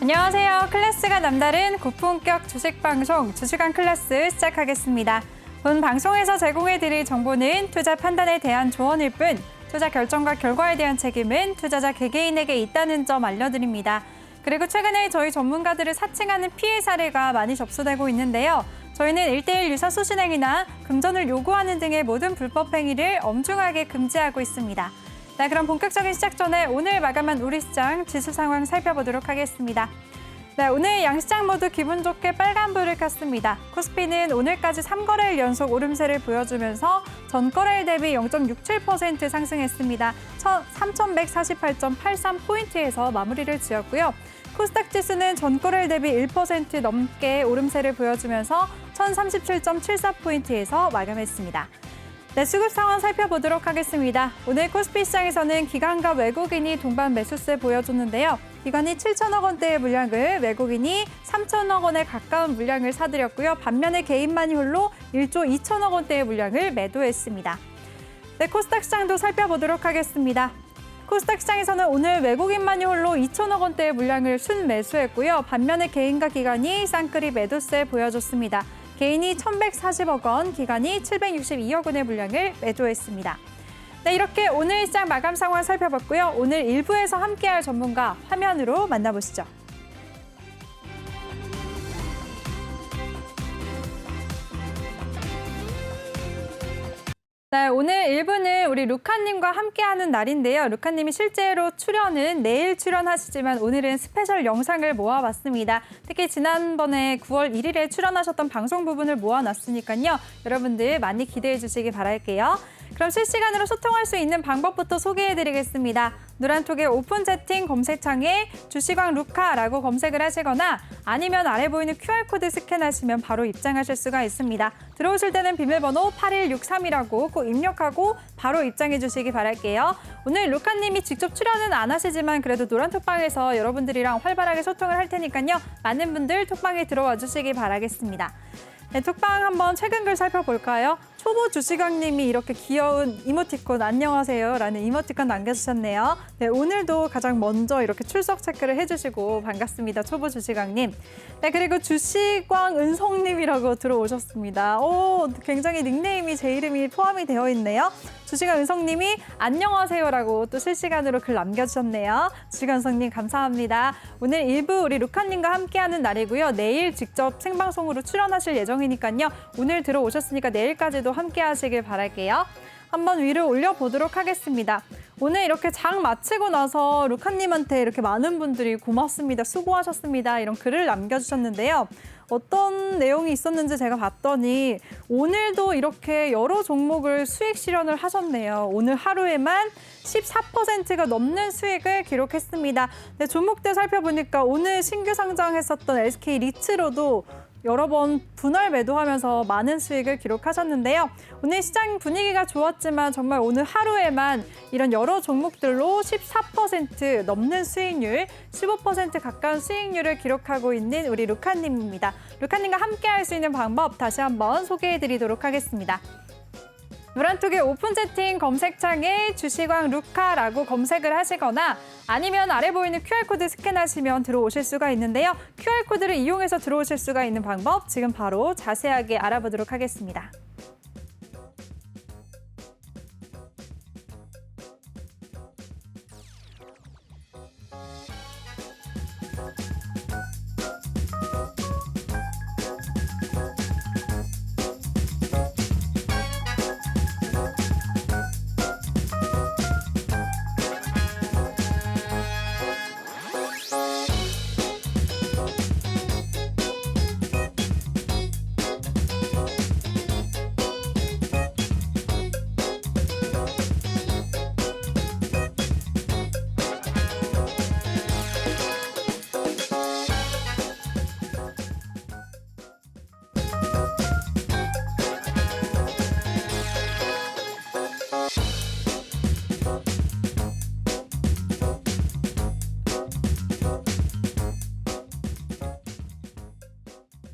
안녕하세요. 클래스가 남다른 고품격 주식 방송 주식왕 클래스 시작하겠습니다. 본 방송에서 제공해드릴 정보는 투자 판단에 대한 조언일 뿐 투자 결정과 결과에 대한 책임은 투자자 개개인에게 있다는 점 알려드립니다. 그리고 최근에 저희 전문가들을 사칭하는 피해 사례가 많이 접수되고 있는데요. 저희는 1:1 유사 수신행위나 금전을 요구하는 등의 모든 불법 행위를 엄중하게 금지하고 있습니다. 네, 그럼 본격적인 시작 전에 오늘 마감한 우리 시장 지수 상황 살펴보도록 하겠습니다. 네, 오늘 양시장 모두 기분 좋게 빨간불을 켰습니다. 코스피는 오늘까지 3거래일 연속 오름세를 보여주면서 전거래일 대비 0.67% 상승했습니다. 3,148.83포인트에서 마무리를 지었고요. 코스닥 지수는 전거래일 대비 1% 넘게 오름세를 보여주면서 1,037.74포인트에서 마감했습니다. 네, 수급 상황 살펴보도록 하겠습니다. 오늘 코스피 시장에서는 기관과 외국인이 동반 매수세 보여줬는데요. 기관이 7천억 원대의 물량을, 외국인이 3천억 원에 가까운 물량을 사들였고요. 반면에 개인만이 홀로 1조 2천억 원대의 물량을 매도했습니다. 네, 코스닥 시장도 살펴보도록 하겠습니다. 코스닥 시장에서는 오늘 외국인만이 홀로 2천억 원대의 물량을 순매수했고요. 반면에 개인과 기관이 쌍끌이 매도세 보여줬습니다. 개인이 1,140억 원, 기관이 762억 원의 물량을 매도했습니다. 네, 이렇게 오늘 시장 마감 상황 살펴봤고요. 오늘 1부에서 함께할 전문가 화면으로 만나보시죠. 네, 오늘 1부는 우리 루카님과 함께하는 날인데요. 루카님이 실제로 출연은 내일 출연하시지만 오늘은 스페셜 영상을 모아봤습니다. 특히 지난번에 9월 1일에 출연하셨던 방송 부분을 모아놨으니까요. 여러분들 많이 기대해 주시기 바랄게요. 그럼 실시간으로 소통할 수 있는 방법부터 소개해드리겠습니다. 노란톡의 오픈 채팅 검색창에 주식왕 루카라고 검색을 하시거나 아니면 아래 보이는 QR코드 스캔하시면 바로 입장하실 수가 있습니다. 들어오실 때는 비밀번호 8163이라고 꼭 입력하고 바로 입장해 주시기 바랄게요. 오늘 루카님이 직접 출연은 안 하시지만 그래도 노란톡방에서 여러분들이랑 활발하게 소통을 할 테니까요. 많은 분들 톡방에 들어와 주시기 바라겠습니다. 네, 톡방 한번 최근 글 살펴볼까요? 초보 주식왕님이 이렇게 귀여운 이모티콘 안녕하세요 라는 이모티콘 남겨주셨네요. 네, 오늘도 가장 먼저 이렇게 출석 체크를 해주시고 반갑습니다. 초보 주식왕님. 네, 그리고 주식왕 은성님이라고 들어오셨습니다. 오, 굉장히 닉네임이 제 이름이 포함이 되어 있네요. 주식왕 은성님이 안녕하세요라고 또 실시간으로 글 남겨주셨네요. 주식왕 은성님 감사합니다. 오늘 1부 우리 루카님과 함께하는 날이고요. 내일 직접 생방송으로 출연하실 예정이니까요. 오늘 들어오셨으니까 내일까지도 함께 하시길 바랄게요. 한번 위로 올려보도록 하겠습니다. 오늘 이렇게 장 마치고 나서 루카님한테 이렇게 많은 분들이 고맙습니다, 수고하셨습니다 이런 글을 남겨주셨는데요. 어떤 내용이 있었는지 제가 봤더니 오늘도 이렇게 여러 종목을 수익 실현을 하셨네요. 오늘 하루에만 14%가 넘는 수익을 기록했습니다. 네, 종목들 살펴보니까 오늘 신규 상장했었던 SK 리츠로도 여러 번 분할 매도하면서 많은 수익을 기록하셨는데요. 오늘 시장 분위기가 좋았지만 정말 오늘 하루에만 이런 여러 종목들로 14% 넘는 수익률, 15% 가까운 수익률을 기록하고 있는 우리 루카님입니다. 루카님과 함께 할 수 있는 방법 다시 한번 소개해드리도록 하겠습니다. 노란톡의 오픈 채팅 검색창에 주식왕 루카라고 검색을 하시거나 아니면 아래 보이는 QR코드 스캔하시면 들어오실 수가 있는데요. QR코드를 이용해서 들어오실 수가 있는 방법 지금 바로 자세하게 알아보도록 하겠습니다.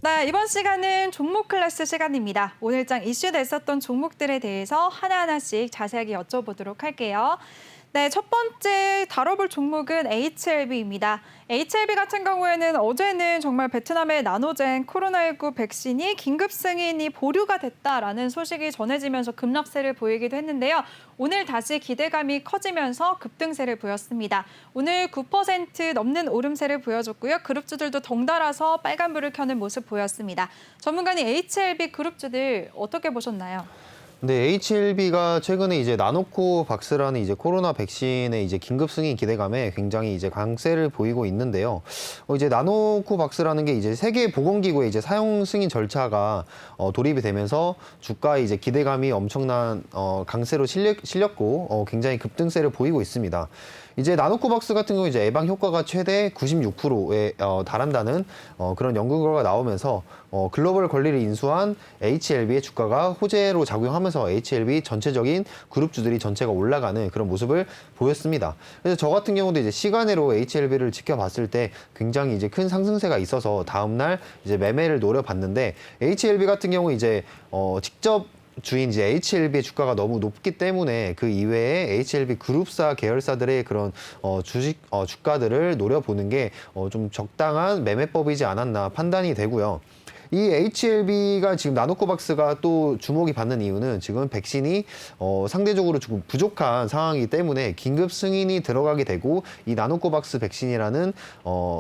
네, 이번 시간은 종목 클래스 시간입니다. 오늘장 이슈됐었던 종목들에 대해서 하나하나씩 자세하게 여쭤보도록 할게요. 네, 첫 번째 다뤄볼 종목은 HLB입니다. HLB 같은 경우에는 어제는 정말 베트남의 나노젠 코로나19 백신이 긴급 승인이 보류가 됐다라는 소식이 전해지면서 급락세를 보이기도 했는데요. 오늘 다시 기대감이 커지면서 급등세를 보였습니다. 오늘 9% 넘는 오름세를 보여줬고요. 그룹주들도 덩달아서 빨간불을 켜는 모습 보였습니다. 전문가님, HLB 그룹주들 어떻게 보셨나요? 네, HLB가 최근에 이제 나노코박스라는 이제 코로나 백신의 이제 긴급 승인 기대감에 굉장히 이제 강세를 보이고 있는데요. 이제 나노코박스라는 게 이제 세계보건기구의 이제 사용 승인 절차가 도입이 되면서 주가의 이제 기대감이 엄청난 강세로 실렸고 굉장히 급등세를 보이고 있습니다. 이제 나노코박스 같은 경우 이제 예방 효과가 최대 96%에 달한다는 그런 연구 결과가 나오면서 글로벌 권리를 인수한 HLB의 주가가 호재로 작용하면서 HLB 전체적인 그룹주들이 전체가 올라가는 그런 모습을 보였습니다. 그래서 저 같은 경우도 이제 시간으로 HLB를 지켜봤을 때 굉장히 이제 큰 상승세가 있어서 다음날 이제 매매를 노려봤는데 HLB 같은 경우 이제 직접 주인 이제 HLB의 주가가 너무 높기 때문에 그 이외에 HLB 그룹사 계열사들의 그런 주가들을 노려보는 게 좀 적당한 매매법이지 않았나 판단이 되고요. 이 HLB가 지금 나노코박스가 또 주목이 받는 이유는 지금 백신이 상대적으로 조금 부족한 상황이기 때문에 긴급 승인이 들어가게 되고 이 나노코박스 백신이라는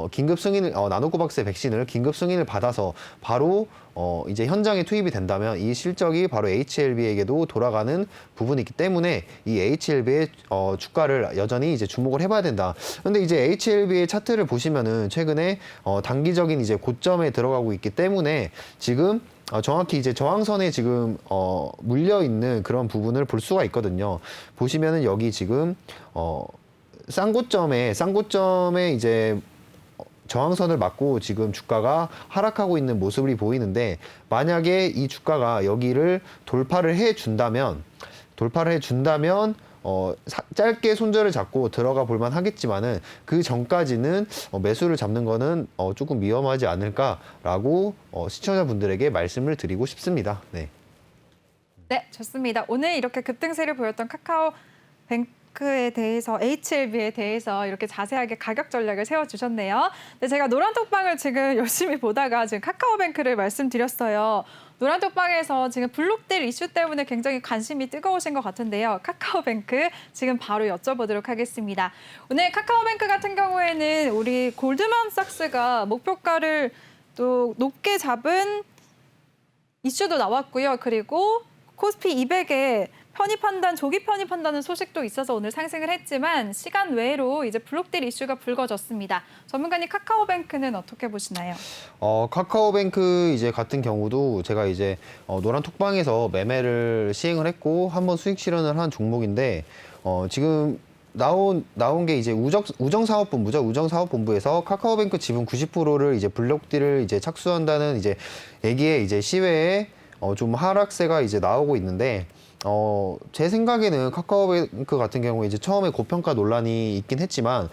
긴급 승인을 나노코박스의 백신을 긴급 승인을 받아서 바로 이제 현장에 투입이 된다면 이 실적이 바로 HLB에게도 돌아가는 부분이 있기 때문에 이 HLB의 주가를 여전히 이제 주목을 해봐야 된다. 근데 이제 HLB의 차트를 보시면은 최근에 단기적인 이제 고점에 들어가고 있기 때문에 지금 정확히 이제 저항선에 지금 물려 있는 그런 부분을 볼 수가 있거든요. 보시면은 여기 지금 쌍고점에 이제 저항선을 맞고 지금 주가가 하락하고 있는 모습이 보이는데 만약에 이 주가가 여기를 돌파를 해준다면 짧게 손절을 잡고 들어가 볼만 하겠지만은 그 전까지는 매수를 잡는 거는 조금 위험하지 않을까라고 시청자분들에게 말씀을 드리고 싶습니다. 네. 네, 좋습니다. 오늘 이렇게 급등세를 보였던 카카오뱅크에 대해서, HLB에 대해서 이렇게 자세하게 가격 전략을 세워주셨네요. 네, 제가 노란톡방을 지금 열심히 보다가 지금 카카오뱅크를 말씀드렸어요. 노란톡방에서 지금 블록딜 이슈 때문에 굉장히 관심이 뜨거우신 것 같은데요. 카카오뱅크 지금 바로 여쭤보도록 하겠습니다. 오늘 카카오뱅크 같은 경우에는 우리 골드만삭스가 목표가를 또 높게 잡은 이슈도 나왔고요. 그리고 코스피 200에 조기 편입한다는 소식도 있어서 오늘 상승을 했지만 시간 외로 이제 블록딜 이슈가 불거졌습니다. 전문가님, 카카오뱅크는 어떻게 보시나요? 카카오뱅크 이제 같은 경우도 제가 이제 노란톡방에서 매매를 시행을 했고 한번 수익 실현을 한 종목인데 지금 나온 게 이제 우정사업본부죠. 우정사업본부에서 카카오뱅크 지분 90%를 이제 블록딜을 이제 착수한다는 이제 얘기에 이제 시외에 좀 하락세가 이제 나오고 있는데 제 생각에는 카카오뱅크 같은 경우에 이제 처음에 고평가 논란이 있긴 했지만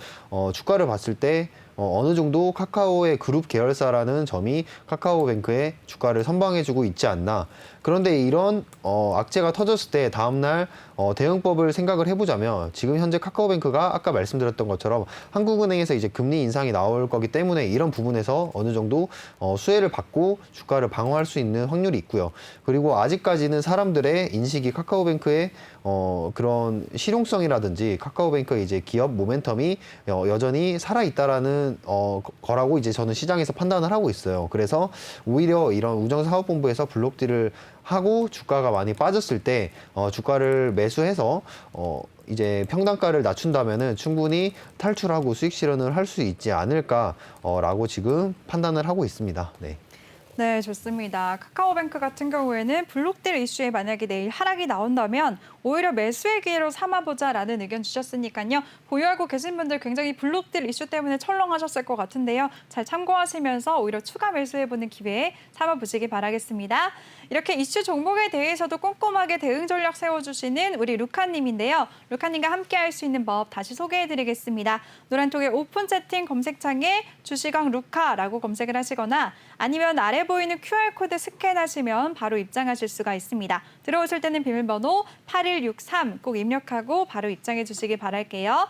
주가를 봤을 때 어느 정도 카카오의 그룹 계열사라는 점이 카카오뱅크의 주가를 선방해주고 있지 않나. 그런데 이런 악재가 터졌을 때 다음날 대응법을 생각을 해보자면 지금 현재 카카오뱅크가 아까 말씀드렸던 것처럼 한국은행에서 이제 금리 인상이 나올 거기 때문에 이런 부분에서 어느 정도 수혜를 받고 주가를 방어할 수 있는 확률이 있고요. 그리고 아직까지는 사람들의 인식이 카카오뱅크의 그런 실용성이라든지 카카오뱅크의 이제 기업 모멘텀이 여전히 살아있다라는 거라고 이제 저는 시장에서 판단을 하고 있어요. 그래서 오히려 이런 우정사업본부에서 블록딜을 하고 주가가 많이 빠졌을 때 주가를 매수해서 이제 평단가를 낮춘다면은 충분히 탈출하고 수익 실현을 할 수 있지 않을까라고 지금 판단을 하고 있습니다. 네. 네, 좋습니다. 카카오뱅크 같은 경우에는 블록딜 이슈에 만약에 내일 하락이 나온다면 오히려 매수의 기회로 삼아보자라는 의견 주셨으니까요. 보유하고 계신 분들 굉장히 블록딜 이슈 때문에 철렁하셨을 것 같은데요. 잘 참고하시면서 오히려 추가 매수해보는 기회에 삼아보시기 바라겠습니다. 이렇게 이슈 종목에 대해서도 꼼꼼하게 대응 전략 세워주시는 우리 루카님인데요. 루카님과 함께할 수 있는 법 다시 소개해드리겠습니다. 노란톡의 오픈 채팅 검색창에 주시강 루카라고 검색을 하시거나 아니면 아래 아래 보이는 QR코드 스캔하시면 바로 입장하실 수가 있습니다. 들어오실 때는 비밀번호 8163 꼭 입력하고 바로 입장해 주시기 바랄게요.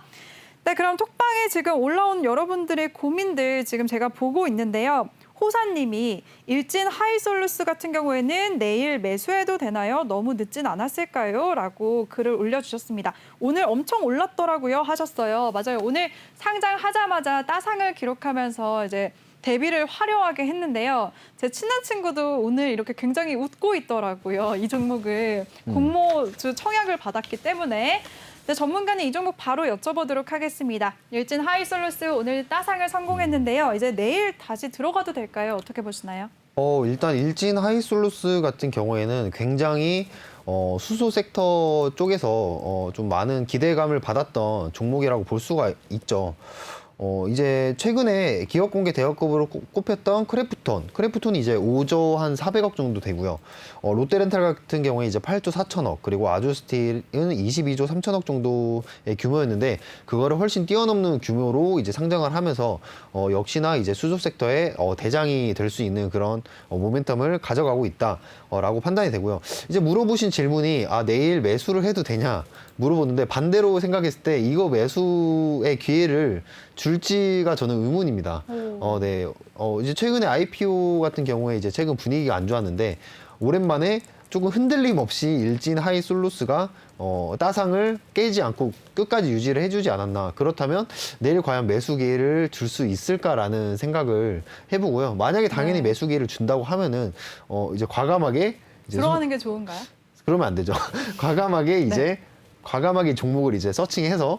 네, 그럼 톡방에 지금 올라온 여러분들의 고민들 지금 제가 보고 있는데요. 호사님이 일진 하이솔루스 같은 경우에는 내일 매수해도 되나요? 너무 늦진 않았을까요? 라고 글을 올려주셨습니다. 오늘 엄청 올랐더라고요 하셨어요. 맞아요. 오늘 상장하자마자 따상을 기록하면서 이제 데뷔를 화려하게 했는데요. 제 친한 친구도 오늘 이렇게 굉장히 웃고 있더라고요. 이 종목을 공모 청약을 받았기 때문에. 네, 전문가는 이 종목 바로 여쭤보도록 하겠습니다. 일진 하이솔루스 오늘 따상을 성공했는데요. 이제 내일 다시 들어가도 될까요? 어떻게 보시나요? 일단 일진 하이솔루스 같은 경우에는 굉장히 수소 섹터 쪽에서 좀 많은 기대감을 받았던 종목이라고 볼 수가 있죠. 이제 최근에 기업 공개 대여급으로 꼽혔던 크래프톤이 이제 5조 한 400억 정도 되고요. 롯데렌탈 같은 경우에 이제 8조 4천억, 그리고 아주스틸은 22조 3천억 정도의 규모였는데 그거를 훨씬 뛰어넘는 규모로 이제 상장을 하면서 역시나 이제 수소 섹터의 대장이 될 수 있는 그런 모멘텀을 가져가고 있다라고 판단이 되고요. 이제 물어보신 질문이 내일 매수를 해도 되냐 물어보는데 반대로 생각했을 때 이거 매수의 기회를 줄지가 저는 의문입니다. 네. 이제 최근에 IPO 같은 경우에 이제 최근 분위기가 안 좋았는데 오랜만에 조금 흔들림 없이 일진 하이솔루스가 따상을 깨지 않고 끝까지 유지를 해주지 않았나. 그렇다면 내일 과연 매수 기회를 줄 수 있을까라는 생각을 해보고요. 만약에 당연히 매수 기회를 준다고 하면은 이제 과감하게 이제 들어가는 게 좋은가요? 그러면 안 되죠. 과감하게 이제 과감하게 종목을 이제 서칭해서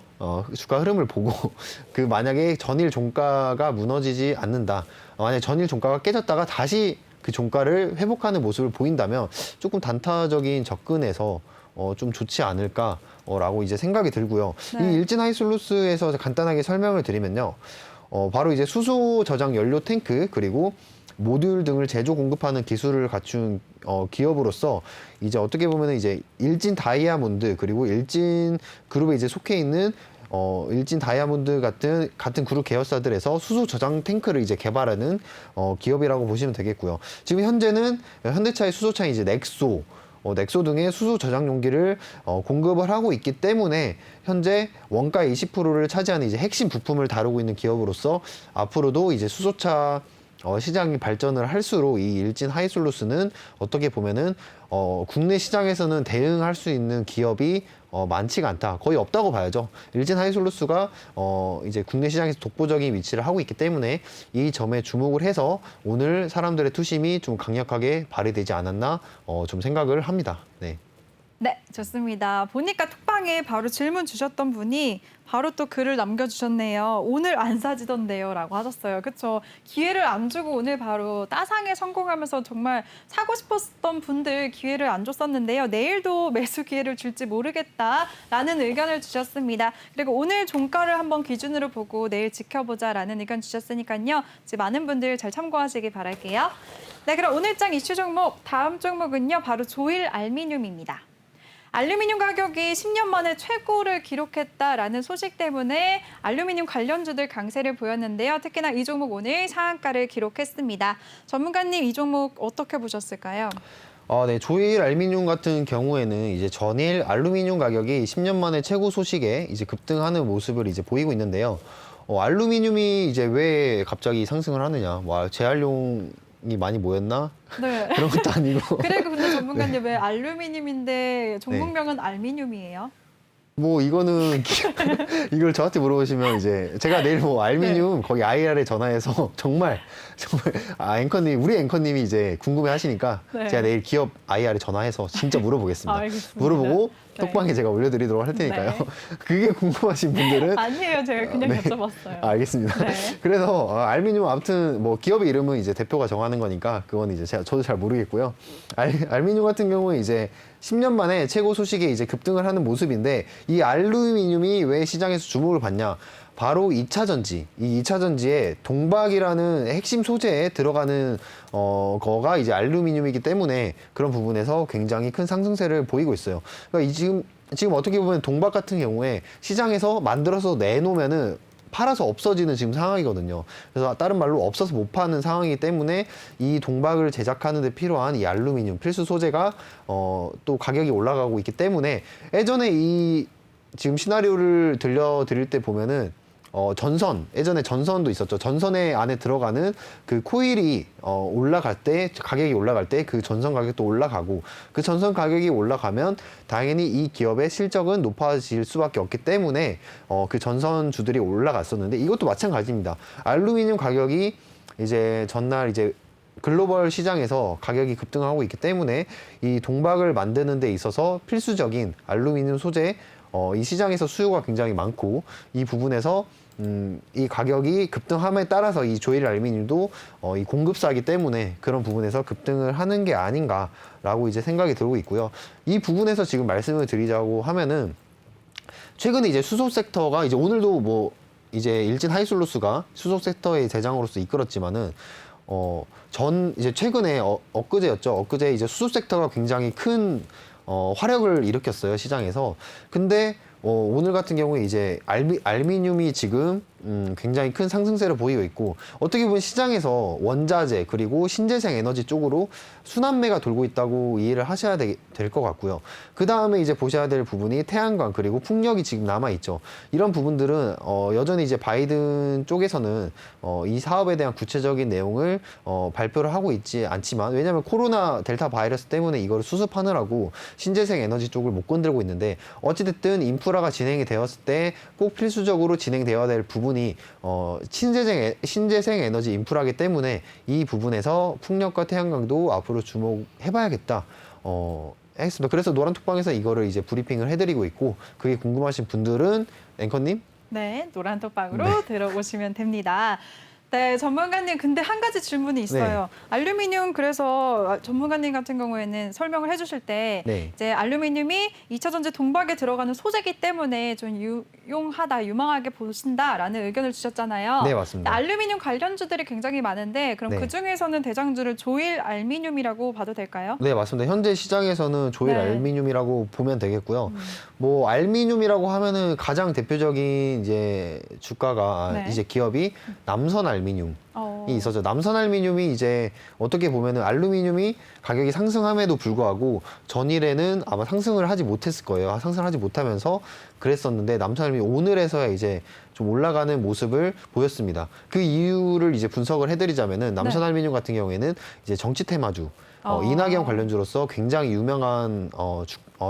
주가 흐름을 보고 그 만약에 전일 종가가 무너지지 않는다. 만약에 전일 종가가 깨졌다가 다시 그 종가를 회복하는 모습을 보인다면 조금 단타적인 접근에서 좀 좋지 않을까라고 이제 생각이 들고요. 네. 이 일진 하이솔루스에서 간단하게 설명을 드리면요. 바로 이제 수소 저장 연료 탱크 그리고 모듈 등을 제조 공급하는 기술을 갖춘 기업으로서 이제 어떻게 보면 이제 일진 다이아몬드 그리고 일진 그룹에 이제 속해 있는 일진 다이아몬드 같은 그룹 계열사들에서 수소 저장 탱크를 이제 개발하는 기업이라고 보시면 되겠고요. 지금 현재는 현대차의 수소차인 이제 넥소 등의 수소 저장 용기를 공급을 하고 있기 때문에 현재 원가의 20%를 차지하는 이제 핵심 부품을 다루고 있는 기업으로서 앞으로도 이제 수소차 시장이 발전을 할수록 이 일진 하이솔루스는 어떻게 보면은 국내 시장에서는 대응할 수 있는 기업이 많지가 않다. 거의 없다고 봐야죠. 일진 하이솔루스가 이제 국내 시장에서 독보적인 위치를 하고 있기 때문에 이 점에 주목을 해서 오늘 사람들의 투심이 좀 강력하게 발휘되지 않았나 좀 생각을 합니다. 네. 네, 좋습니다. 보니까 톡방에 바로 질문 주셨던 분이 바로 또 글을 남겨주셨네요. 오늘 안 사지던데요 라고 하셨어요. 그렇죠. 기회를 안 주고 오늘 바로 따상에 성공하면서 정말 사고 싶었던 분들 기회를 안 줬었는데요. 내일도 매수 기회를 줄지 모르겠다라는 의견을 주셨습니다. 그리고 오늘 종가를 한번 기준으로 보고 내일 지켜보자라는 의견 주셨으니까요. 이제 많은 분들 잘 참고하시기 바랄게요. 네, 그럼 오늘장 이슈 종목 다음 종목은요. 바로 조일 알미늄입니다. 알루미늄 가격이 10년 만에 최고를 기록했다라는 소식 때문에 알루미늄 관련주들 강세를 보였는데요. 특히나 이 종목 오늘 상한가를 기록했습니다. 전문가님 이 종목 어떻게 보셨을까요? 네, 조일 알루미늄 같은 경우에는 이제 전일 알루미늄 가격이 10년 만에 최고 소식에 이제 급등하는 모습을 이제 보이고 있는데요. 알루미늄이 이제 왜 갑자기 상승을 하느냐? 재활용이 많이 모였나? 네. 그런 것도 아니고. 그리고 근데 전문가님 왜 알루미늄인데 종목명은 알미늄이에요? 뭐 이거는 이걸 저한테 물어보시면 이제 제가 내일 뭐 알미늄 거기 IR에 전화해서 정말 우리 앵커님이 이제 궁금해하시니까 제가 내일 기업 IR에 전화해서 진짜 물어보겠습니다. 알겠습니다. 물어보고 네. 톡방에 제가 올려드리도록 할 테니까요. 그게 궁금하신 분들은 아니에요, 제가 그냥 여쭤봤어요. 알겠습니다. 네. 그래서 알미늄 아무튼 뭐 기업의 이름은 이제 대표가 정하는 거니까 그건 이제 저도 잘 모르겠고요. 알미늄 같은 경우에 이제 10년 만에 최고 소식에 이제 급등을 하는 모습인데 이 알루미늄이 왜 시장에서 주목을 받냐? 바로 2차 전지, 이 2차 전지에 동박이라는 핵심 소재에 들어가는 거가 이제 알루미늄이기 때문에 그런 부분에서 굉장히 큰 상승세를 보이고 있어요. 그러니까 지금 어떻게 보면 동박 같은 경우에 시장에서 만들어서 내놓으면은 팔아서 없어지는 지금 상황이거든요. 그래서 다른 말로 없어서 못 파는 상황이기 때문에 이 동박을 제작하는 데 필요한 이 알루미늄 필수 소재가 또 가격이 올라가고 있기 때문에 예전에 이 지금 시나리오를 들려드릴 때 보면은 전선, 예전에 전선도 있었죠. 전선에 안에 들어가는 그 코일이 올라갈 때, 가격이 올라갈 때 그 전선 가격도 올라가고, 그 전선 가격이 올라가면 당연히 이 기업의 실적은 높아질 수밖에 없기 때문에 그 전선주들이 올라갔었는데, 이것도 마찬가지입니다. 알루미늄 가격이 이제 전날 이제 글로벌 시장에서 가격이 급등하고 있기 때문에 이 동박을 만드는 데 있어서 필수적인 알루미늄 소재, 이 시장에서 수요가 굉장히 많고, 이 부분에서 이 가격이 급등함에 따라서 이 조일 알루미늄도 이 공급사이기 때문에 그런 부분에서 급등을 하는 게 아닌가라고 이제 생각이 들고 있고요. 이 부분에서 지금 말씀을 드리자고 하면은 최근에 이제 수소 섹터가 이제 오늘도 뭐 이제 일진 하이솔루스가 수소 섹터의 대장으로서 이끌었지만은 이제 최근에 엊그제였죠. 엊그제 이제 수소 섹터가 굉장히 큰 화력을 일으켰어요, 시장에서. 근데 오늘 같은 경우에 이제 알미늄이 지금 굉장히 큰 상승세를 보이고 있고, 어떻게 보면 시장에서 원자재 그리고 신재생 에너지 쪽으로 순환매가 돌고 있다고 이해를 하셔야 될 것 같고요. 그 다음에 이제 보셔야 될 부분이 태양광 그리고 풍력이 지금 남아 있죠. 이런 부분들은 여전히 이제 바이든 쪽에서는 이 사업에 대한 구체적인 내용을 발표를 하고 있지 않지만, 왜냐하면 코로나 델타 바이러스 때문에 이걸 수습하느라고 신재생 에너지 쪽을 못 건들고 있는데, 어찌됐든 인프라가 진행이 되었을 때 꼭 필수적으로 진행되어야 될 부분이 신재생 에너지 인프라이기 때문에 이 부분에서 풍력과 태양광도 앞으로 주목해봐야겠다. 했습니다. 그래서 노란톡방에서 이거를 이제 브리핑을 해드리고 있고, 그게 궁금하신 분들은 앵커님? 네, 노란톡방으로 네. 들어오시면 됩니다. 네, 전문가님, 근데 한 가지 질문이 있어요. 알루미늄, 그래서 전문가님 같은 경우에는 설명을 해주실 때 네. 이제 알루미늄이 2차 전지 동박에 들어가는 소재이기 때문에 좀 유용하다, 유망하게 보신다라는 의견을 주셨잖아요. 네, 맞습니다. 알루미늄 관련주들이 굉장히 많은데 그럼 네. 그 중에서는 대장주를 조일 알미늄이라고 봐도 될까요? 네, 맞습니다. 현재 시장에서는 조일 네. 알미늄이라고 보면 되겠고요. 뭐 알미늄이라고 하면은 가장 대표적인 이제 주가가 네. 이제 기업이 남선 알미늄이 있었죠. 남선 알미늄이 이제 어떻게 보면은 알루미늄이 가격이 상승함에도 불구하고 전일에는 아마 상승을 하지 못했을 거예요. 상승을 하지 못하면서 그랬었는데, 남선 알미늄이 오늘에서야 이제 좀 올라가는 모습을 보였습니다. 그 이유를 이제 분석을 해드리자면은 남선 네. 알미늄 같은 경우에는 이제 정치 테마주, 이낙연 관련주로서 굉장히 유명한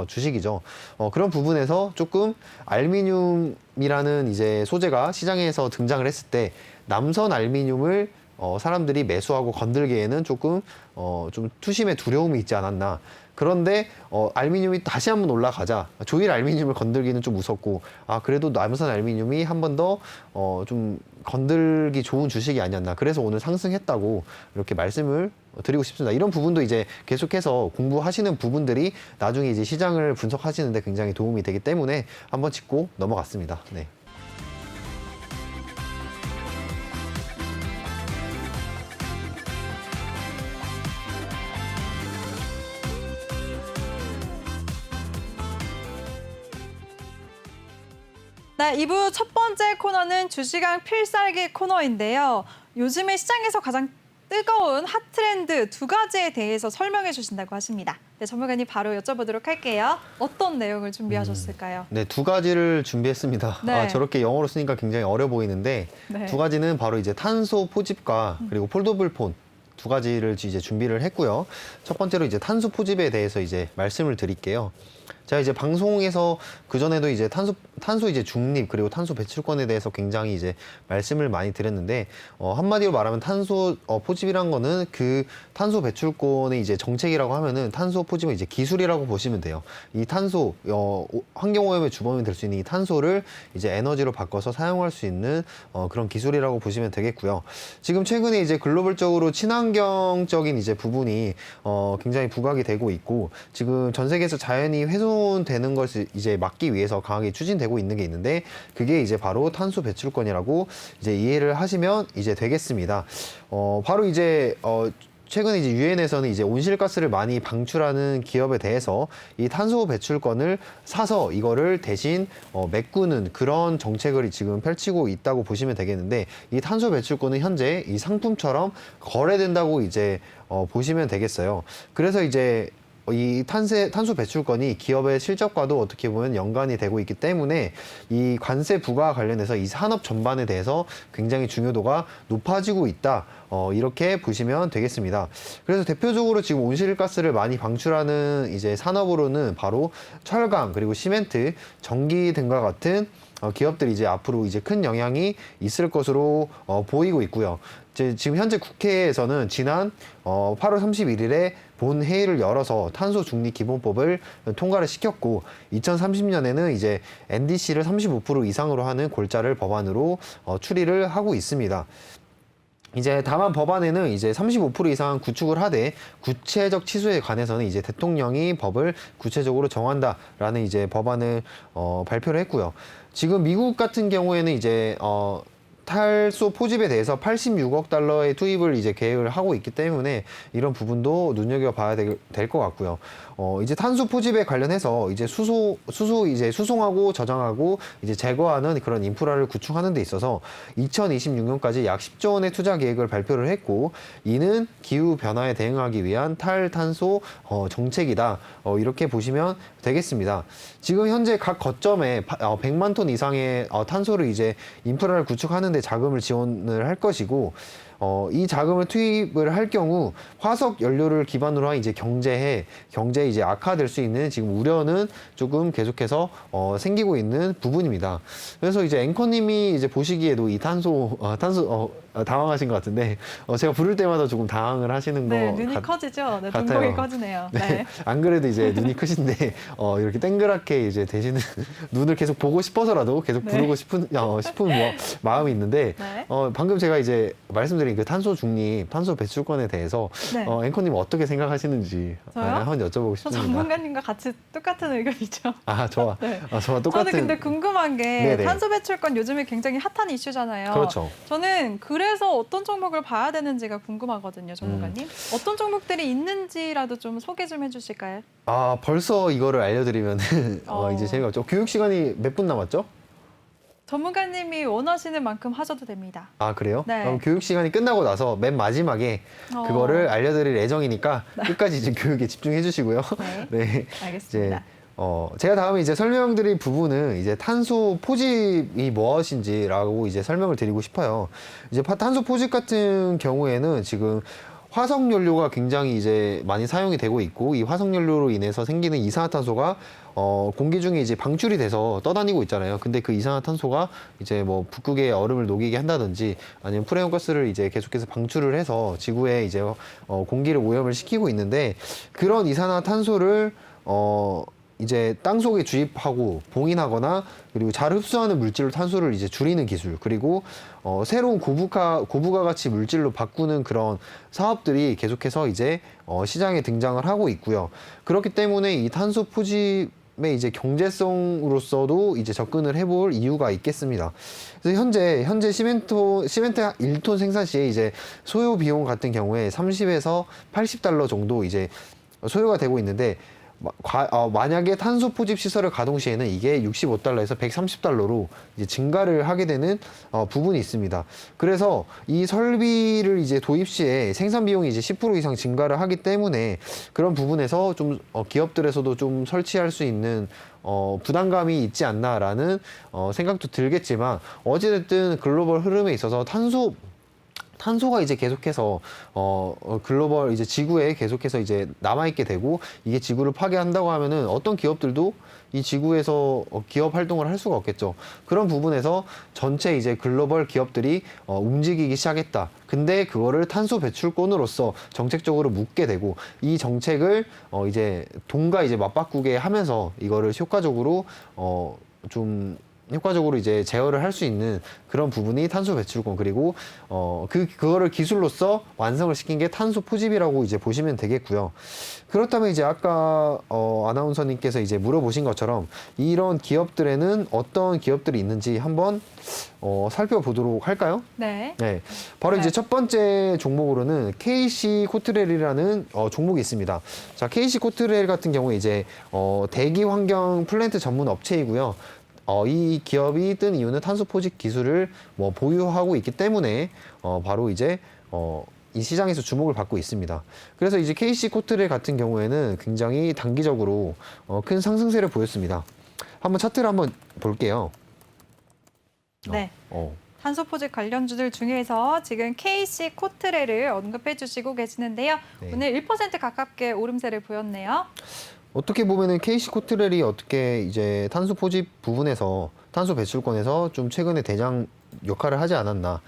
주식이죠. 그런 부분에서 조금 알미늄이라는 이제 소재가 시장에서 등장을 했을 때 남선 알미늄을 사람들이 매수하고 건들기에는 조금 좀 투심의 두려움이 있지 않았나. 그런데 알미늄이 다시 한번 올라가자 조일 알미늄을 건들기는 좀 무섭고, 그래도 남선 알미늄이 한 번 더 좀 건들기 좋은 주식이 아니었나. 그래서 오늘 상승했다고 이렇게 말씀을 드리고 싶습니다. 이런 부분도 이제 계속해서 공부하시는 부분들이 나중에 이제 시장을 분석하시는데 굉장히 도움이 되기 때문에 한번 짚고 넘어갔습니다. 네. 네, 2부 첫 번째 코너는 주시강 필살기 코너인데요. 요즘에 시장에서 가장 뜨거운 핫 트렌드 두 가지에 대해서 설명해 주신다고 하십니다. 네, 전문가님 바로 여쭤보도록 할게요. 어떤 내용을 준비하셨을까요? 네, 두 가지를 준비했습니다. 네. 저렇게 영어로 쓰니까 굉장히 어려 보이는데, 네. 두 가지는 바로 이제 탄소 포집과 그리고 폴더블 폰 두 가지를 이제 준비를 했고요. 첫 번째로 이제 탄소 포집에 대해서 이제 말씀을 드릴게요. 제가 이제 방송에서 그전에도 이제 탄소 이제 중립 그리고 탄소 배출권에 대해서 굉장히 이제 말씀을 많이 드렸는데, 한마디로 말하면 탄소 포집이란 거는 그 탄소 배출권의 이제 정책이라고 하면은 탄소 포집은 이제 기술이라고 보시면 돼요. 이 탄소 환경오염의 주범이 될 수 있는 이 탄소를 이제 에너지로 바꿔서 사용할 수 있는 그런 기술이라고 보시면 되겠고요. 지금 최근에 이제 글로벌적으로 친환경적인 이제 부분이 굉장히 부각이 되고 있고, 지금 전 세계에서 자연이 훼손되는 것을 이제 막기 위해서 강하게 추진되고 있는 게 있는데, 그게 이제 바로 탄소 배출권이라고 이제 이해를 하시면 이제 되겠습니다. 바로 이제 최근에 이제 유엔에서는 이제 온실가스를 많이 방출하는 기업에 대해서 이 탄소 배출권을 사서 이거를 대신 메꾸는 그런 정책을 지금 펼치고 있다고 보시면 되겠는데, 이 탄소 배출권은 현재 이 상품처럼 거래된다고 이제 보시면 되겠어요. 그래서 이제 이 탄소 배출권이 기업의 실적과도 어떻게 보면 연관이 되고 있기 때문에 이 관세 부과 관련해서 이 산업 전반에 대해서 굉장히 중요도가 높아지고 있다. 이렇게 보시면 되겠습니다. 그래서 대표적으로 지금 온실가스를 많이 방출하는 이제 산업으로는 바로 철강, 그리고 시멘트, 전기 등과 같은 기업들이 이제 앞으로 이제 큰 영향이 있을 것으로 보이고 있고요. 지금 현재 국회에서는 지난 8월 31일에 본 회의를 열어서 탄소 중립 기본법을 통과를 시켰고, 2030년에는 이제 NDC를 35% 이상으로 하는 골자를 법안으로 추리를 하고 있습니다. 이제 다만 법안에는 이제 35% 이상 구축을 하되 구체적 취소에 관해서는 이제 대통령이 법을 구체적으로 정한다라는 이제 법안을 발표를 했고요. 지금 미국 같은 경우에는 이제 탈소 포집에 대해서 86억 달러의 투입을 이제 계획을 하고 있기 때문에 이런 부분도 눈여겨봐야 될 것 같고요. 이제 탄소 포집에 관련해서 이제 이제 수송하고 저장하고 이제 제거하는 그런 인프라를 구축하는 데 있어서 2026년까지 약 10조 원의 투자 계획을 발표를 했고, 이는 기후 변화에 대응하기 위한 탈탄소 정책이다. 이렇게 보시면 되겠습니다. 지금 현재 각 거점에 100만 톤 이상의 탄소를 이제 인프라를 구축하는 데 자금을 지원을 할 것이고, 이 자금을 투입을 할 경우 화석 연료를 기반으로 한 이제 경제에 이제 악화될 수 있는 지금 우려는 조금 계속해서 생기고 있는 부분입니다. 그래서 이제 앵커님이 이제 보시기에도 이 탄소 당황하신 것 같은데, 제가 부를 때마다 조금 당황을 하시는 거 눈이 커지죠. 네, 같아요. 눈곱이 커지네요. 네. 안 그래도 이제 눈이 크신데 이렇게 땡그랗게 이제 대신은 눈을 계속 보고 싶어서라도 계속 부르고 싶은 마음이 있는데, 네. 방금 제가 이제 말씀드린 그 탄소 중립, 탄소 배출권에 대해서 네. 앵커님 어떻게 생각하시는지 저요? 한번 여쭤보고 저 싶습니다. 전문가님과 같이 똑같은 의견이죠. 저와 네. 저와 똑같은. 저는 근데 궁금한 게 네네. 탄소 배출권 요즘에 굉장히 핫한 이슈잖아요. 그렇죠. 저는 그래서 어떤 종목을 봐야 되는지가 궁금하거든요, 전문가님. 어떤 종목들이 있는지라도 좀 소개 좀 해주실까요? 벌써 이거를 알려드리면 어. 이제 재미없죠. 교육 시간이 몇 분 남았죠? 전문가님이 원하시는 만큼 하셔도 됩니다. 그래요? 네. 그럼 교육 시간이 끝나고 나서 맨 마지막에 그거를 알려드릴 예정이니까 끝까지 이제 교육에 집중해 주시고요. 네. 네. 알겠습니다. 이제 제가 다음에 이제 설명드릴 부분은 이제 탄소 포집이 무엇인지라고 이제 설명을 드리고 싶어요. 이제 탄소 포집 같은 경우에는 지금 화석 연료가 굉장히 이제 많이 사용이 되고 있고, 이 화석 연료로 인해서 생기는 이산화탄소가 공기 중에 이제 방출이 돼서 떠다니고 있잖아요. 근데 그 이산화탄소가 이제 뭐 북극의 얼음을 녹이게 한다든지 아니면 프레온가스를 이제 계속해서 방출을 해서 지구에 이제 공기를 오염을 시키고 있는데, 그런 이산화탄소를 이제 땅 속에 주입하고 봉인하거나, 그리고 잘 흡수하는 물질로 탄소를 이제 줄이는 기술, 그리고 새로운 고부가 가치 물질로 바꾸는 그런 사업들이 계속해서 이제 시장에 등장을 하고 있고요. 그렇기 때문에 이 탄소 포집의 이제 경제성으로서도 이제 접근을 해볼 이유가 있겠습니다. 그래서 현재 시멘트 1톤 생산 시에 이제 소요 비용 같은 경우에 30에서 80달러 정도 이제 소요가 되고 있는데, 만약에 탄소 포집 시설을 가동 시에는 이게 65달러에서 130달러로 이제 증가를 하게 되는 부분이 있습니다. 그래서 이 설비를 이제 도입 시에 생산 비용이 이제 10% 이상 증가를 하기 때문에 그런 부분에서 좀 기업들에서도 좀 설치할 수 있는 부담감이 있지 않나라는 생각도 들겠지만, 어찌됐든 글로벌 흐름에 있어서 탄소가 이제 계속해서 글로벌 이제 지구에 계속해서 이제 남아있게 되고, 이게 지구를 파괴한다고 하면은 어떤 기업들도 이 지구에서 기업 활동을 할 수가 없겠죠. 그런 부분에서 전체 이제 글로벌 기업들이 움직이기 시작했다. 근데 그거를 탄소 배출권으로서 정책적으로 묶게 되고, 이 정책을 이제 돈과 이제 맞바꾸게 하면서 이거를 효과적으로 좀 효과적으로 이제 제어를 할 수 있는 그런 부분이 탄소 배출권, 그리고 그거를 기술로서 완성을 시킨 게 탄소 포집이라고 이제 보시면 되겠고요. 그렇다면 이제 아까 아나운서님께서 이제 물어보신 것처럼 이런 기업들에는 어떤 기업들이 있는지 한번 살펴보도록 할까요? 네. 네, 바로 이제 첫 번째 종목으로는 KC 코트렐이라는 종목이 있습니다. 자, KC 코트렐 같은 경우에 이제 대기 환경 플랜트 전문 업체이고요. 이 기업이 뜬 이유는 탄소 포집 기술을 보유하고 있기 때문에 바로 이제 이 시장에서 주목을 받고 있습니다. 그래서 이제 KC 코트렐 같은 경우에는 굉장히 단기적으로 큰 상승세를 보였습니다. 한번 차트를 한번 볼게요. 네. 탄소 포집 관련주들 중에서 지금 KC 코트렐을 언급해 주시고 계시는데요. 네. 오늘 1% 가깝게 오름세를 보였네요. 어떻게 보면은 KC 코트렐이 어떻게 이제 탄소 포집 부분에서 탄소 배출권에서 좀 최근에 대장 역할을 하지 않았나.